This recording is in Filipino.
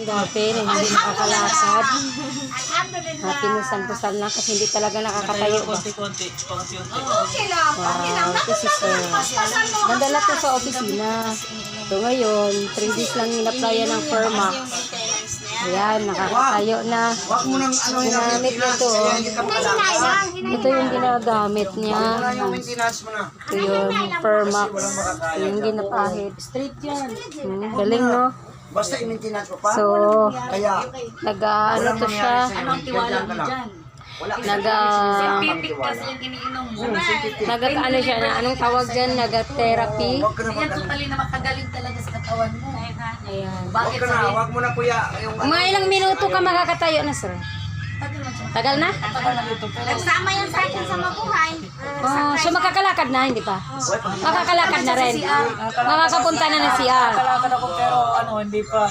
dati na hindi nakakalakad. Pinusan-pusan lang kasi hindi talaga nakakatayo ba. Konti-konti. Wow, kasi mandala to sa opisina. So ngayon, 3 days lang in-applyan ng Permax. Ayan, nakakatayo na. Ginamit nito. Ito yung ginagamit niya. Ito yung Permax. Ito yung ginapahid. Straight yan. Galing, no? Basta i-maintenance mo pa. So, Kaya, nag-ano to siya. Ano ang tiwala mo dyan? Scientific kasi yung iniinom mo. Nag-ano siya na, anong tawag dyan? Nag-therapy. Yan totally na makagaling talaga sa katawan mo. Ayan. Bakit Wag ka na, wag mo na kuya. Yung, Mga ilang minuto ka makakatayo na, sir? Tagal na? Nagsama yan sa akin sa mabuhay. Oh, so makakalakad na, hindi pa? Makakalakad na rin. Makakapunta na na siya. Kalakad ako pero ano, hindi pa.